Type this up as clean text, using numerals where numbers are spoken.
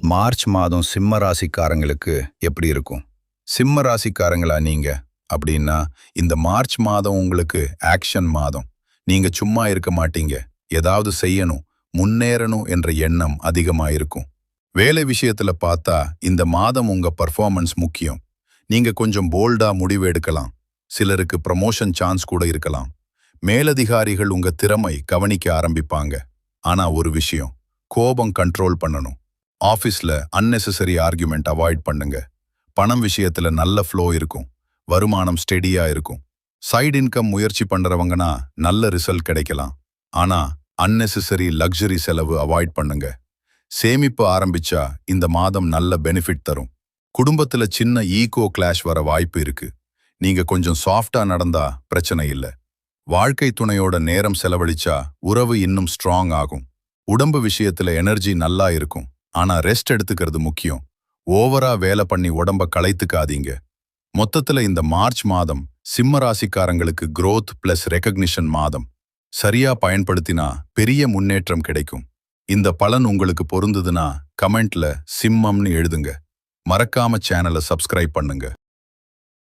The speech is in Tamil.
மார்ச் மாதம் சிம்ம ராசிக்காரங்களுக்கு எப்படி இருக்கும்? சிம்ம ராசிக்காரங்களா நீங்க? அப்படின்னா இந்த மார்ச் மாதம் உங்களுக்கு ஆக்ஷன் மாதம். நீங்க சும்மா இருக்க மாட்டீங்க. ஏதாவது செய்யணும், முன்னேறணும் என்ற எண்ணம் அதிகமா இருக்கும். வேலை விஷயத்துல பார்த்தா இந்த மாதம் உங்க பர்ஃபார்மன்ஸ் முக்கியம். நீங்க கொஞ்சம் போல்டா முடிவு எடுக்கலாம். சிலருக்கு ப்ரமோஷன் சான்ஸ் கூட இருக்கலாம். மேலதிகாரிகள் உங்க திறமை கவனிக்க ஆரம்பிப்பாங்க. ஆனா ஒரு விஷயம், கோபம் கண்ட்ரோல் பண்ணணும். ஆஃபீஸ்ல அன்னெசரி ஆர்குமெண்ட் அவாய்ட் பண்ணுங்க. பணம் விஷயத்துல நல்ல ஃப்ளோ இருக்கும். வருமானம் ஸ்டெடியா இருக்கும். சைடு இன்கம் முயற்சி பண்றவங்கன்னா நல்ல ரிசல்ட் கிடைக்கலாம். ஆனா அன்னெசரி லக்ஸரி செலவு அவாய்ட் பண்ணுங்க. சேமிப்பு ஆரம்பிச்சா இந்த மாதம் நல்ல பெனிஃபிட் தரும். குடும்பத்துல சின்ன ஈகோ கிளாஷ் வர வாய்ப்பு இருக்கு. நீங்க கொஞ்சம் சாஃப்டா நடந்தா பிரச்சனை இல்ல. வாழ்க்கை துணையோட நேரம் செலவழிச்சா உறவு இன்னும் ஸ்ட்ராங் ஆகும். உடம்பு விஷயத்துல எனர்ஜி நல்லா இருக்கும். ஆனா ரெஸ்ட் எடுத்துக்கிறது முக்கியம். ஓவரா வேலை பண்ணி உடம்ப களைத்துக்காதீங்க. மொத்தத்துல இந்த மார்ச் மாதம் சிம்ம ராசிக்காரங்களுக்கு growth பிளஸ் ரெகக்னிஷன் மாதம். சரியா பயன்படுத்தினா பெரிய முன்னேற்றம் கிடைக்கும். இந்த பலன் உங்களுக்கு பொருந்துதுன்னா கமெண்ட்ல சிம்மம்னு எழுதுங்க. மறக்காம சேனலை சப்ஸ்கிரைப் பண்ணுங்க.